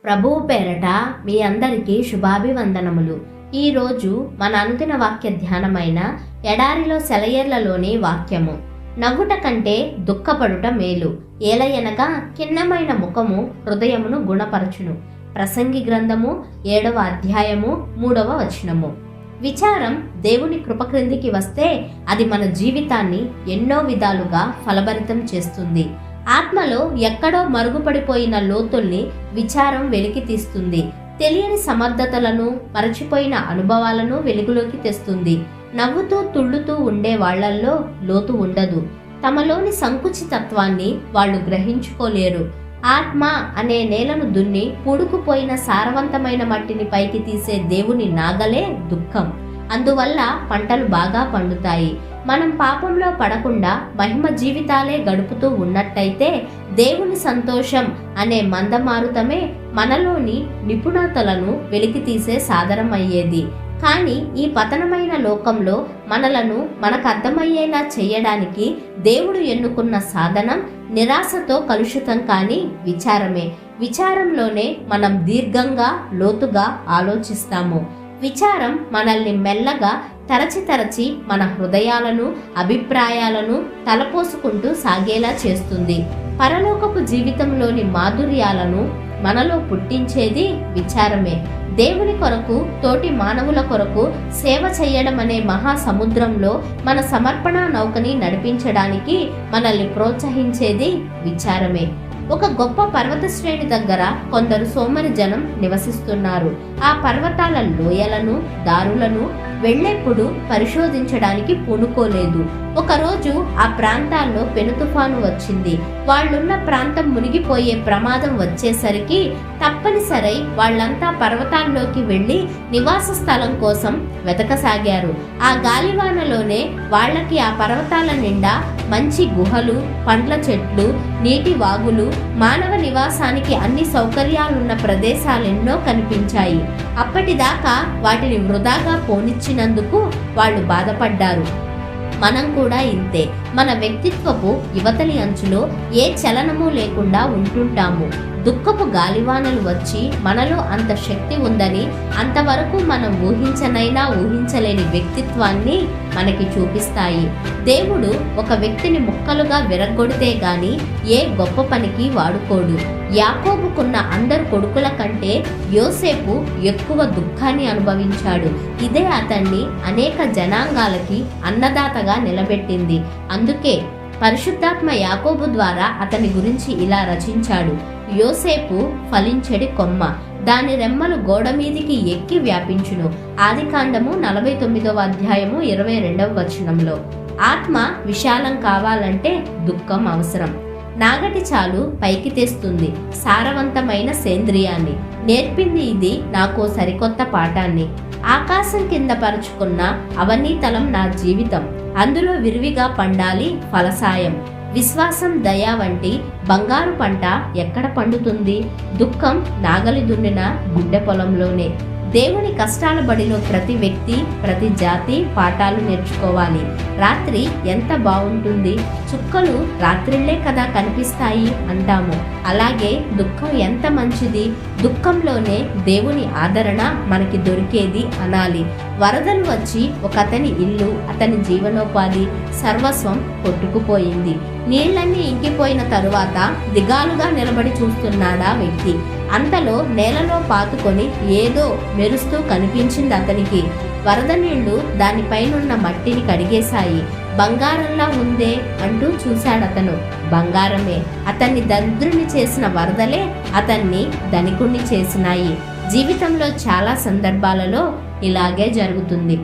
ప్రభువు పేరట మీ అందరికీ శుభాభివందనములు. ఈరోజు మన అనుదిన వాక్య ధ్యానమైన ఎడారిలో సెలయేర్లలోని వాక్యము. నవ్వుట కంటే దుఃఖపడుట మేలు, ఏలయనగా ఖిన్నమైన ముఖము హృదయమును గుణపరచును. ప్రసంగి గ్రంథము 7వ అధ్యాయము 3వ వచనము. విచారం దేవుని కృప క్రిందికి వస్తే అది మన జీవితాన్ని ఎన్నో విధాలుగా ఫలభరితం చేస్తుంది. ఆత్మలో ఎక్కడో మరుగుపడిపోయిన లోతుల్ని విచారం వెలికి తీస్తుంది. తెలియని సమర్థతలను, మరచిపోయిన అనుభవాలను వెలుగులోకి తెస్తుంది. నవ్వుతూ తుళ్ళుతూ ఉండే వాళ్లల్లో లోతు ఉండదు. తమలోని సంకుచితత్వాన్ని వాళ్ళు గ్రహించుకోలేరు. ఆత్మ అనే నేలను దున్ని పూడుకుపోయిన సారవంతమైన మట్టిని పైకి తీసే దేవుని నాగలే దుఃఖం. అందువల్ల పంటలు బాగా పండుతాయి. మనం పాపంలో పడకుండా మహిమ జీవితాలే గడుపుతూ ఉన్నట్టయితే దేవుని సంతోషం అనే మందమారుతమే మనలోని నిపుణతలను వెలికితీసే సాధనం అయ్యేది. కానీ ఈ పతనమైన లోకంలో మనలను మనకు అర్థమయ్యేలా చేయడానికి దేవుడు ఎన్నుకున్న సాధనం నిరాశతో కలుషితం కాని విచారమే. విచారంలోనే మనం దీర్ఘంగా లోతుగా ఆలోచిస్తాము. విచారం మనల్ని మెల్లగా తరచి మన హృదయాలను, అభిప్రాయాలను తలపోసుకుంటూ సాగేలా చేస్తుంది. పరలోకపు జీవితంలోని మాధుర్యాలను మనలో పుట్టించేది విచారమే. దేవుని కొరకు, తోటి మానవుల కొరకు సేవ చేయడం అనే మహాసముద్రంలో మన సమర్పణ నౌకని నడిపించడానికి మనల్ని ప్రోత్సహించేది విచారమే. ఒక గొప్ప పర్వత శ్రేణి దగ్గర కొందరు సోమరి జనం నివసిస్తున్నారు. ఆ పర్వతాల లోయలను, దారులను వెళ్ళేప్పుడు పరిశోధించడానికి పూనుకోలేదు. ఒకరోజు ఆ ప్రాంతాల్లో పెను తుఫాను వచ్చింది. వాళ్ళున్న ప్రాంతం మునిగిపోయే ప్రమాదం వచ్చేసరికి తప్పనిసరి వాళ్ళంతా పర్వతాల్లోకి వెళ్లి నివాస స్థలం కోసం వెతకసాగారు. ఆ గాలివానలోనే వాళ్ళకి ఆ పర్వతాల నిండా మంచి గుహలు, పండ్ల చెట్లు, నీటి వాగులు, మానవ నివాసానికి అన్ని సౌకర్యాలున్న ప్రదేశాలెన్నో కనిపించాయి. అప్పటిదాకా వాటిని వృధాగా పోనిచ్చినందుకు వాళ్ళు బాధపడ్డారు. మనం కూడా ఇంతే. మన వ్యక్తిత్వపు యువతలి అంచులో ఏ చలనము లేకుండా ఉంటుంటాము. దుఃఖపు గాలివానలు వచ్చి మనలో అంత శక్తి ఉందని, అంతవరకు మనం ఊహించలేని వ్యక్తిత్వాన్ని మనకి చూపిస్తాయి. దేవుడు ఒక వ్యక్తిని ముక్కలుగా విరగ్గొడితే గాని ఏ గొప్ప పనికి వాడుకోడు. యాకోబుకున్న అందరు కొడుకుల కంటే యోసేపు ఎక్కువ దుఃఖాన్ని అనుభవించాడు. ఇదే అతన్ని అనేక జనాంగాలకి అన్నదాతగా నిలబెట్టింది. అందుకే పరిశుద్ధాత్మ యాకోబు ద్వారా అతని గురించి ఇలా రచించాడు: యోసేపు ఫలించెడి కొమ్మ, దాని రెమ్మలు గోడ మీదికి ఎక్కి వ్యాపించును. ఆదికాండము 49వ అధ్యాయము 22వ వచనంలో. ఆత్మ విశాలం కావాలంటే దుఃఖం అవసరం. నాగటి చాలు పైకి తెస్తుంది సారవంతమైన సేంద్రియాన్ని. నేర్పింది ఇది నాకో సరికొత్త పాఠాన్ని. ఆకాశం కింద పరుచుకున్న అవనీతలం నా జీవితం, అందులో విరివిగా పండాలి ఫలసాయం. విశ్వాసం, దయ వంటి బంగారు పంట ఎక్కడ పండుతుంది? దుఃఖం నాగలి దున్నిన గుడ్డె పొలంలోనే. దేవుని కష్టాల బడిలో ప్రతి వ్యక్తి, ప్రతి జాతి పాఠాలు నేర్చుకోవాలి. రాత్రి ఎంత బాగుంటుంది, చుక్కలు రాత్రిళ్లే కదా కనిపిస్తాయి అంటాము. అలాగే దుఃఖం ఎంత మంచిది, దుఃఖంలోనే దేవుని ఆదరణ మనకి దొరికేది అనాలి. వరదలు వచ్చి ఒక అతని ఇల్లు, అతని జీవనోపాధి, సర్వస్వం కొట్టుకుపోయింది. నీళ్లన్నీ ఇంకిపోయిన తరువాత దిగాలుగా నిలబడి చూస్తున్నాడా వ్యక్తి. అంతలో నేలలో పాతుకొని ఏదో మెరుస్తూ కనిపించింది అతనికి. వరద నీళ్లు దానిపైనున్న మట్టిని కడిగేశాయి. బంగారంలా ఉందే అంటూ చూశాడతను. బంగారమే. అతన్ని దరిద్రుని చేసిన వరదలే అతన్ని ధనికుణ్ణి చేసినాయి. జీవితంలో చాలా సందర్భాలలో ఇలాగే జరుగుతుంది.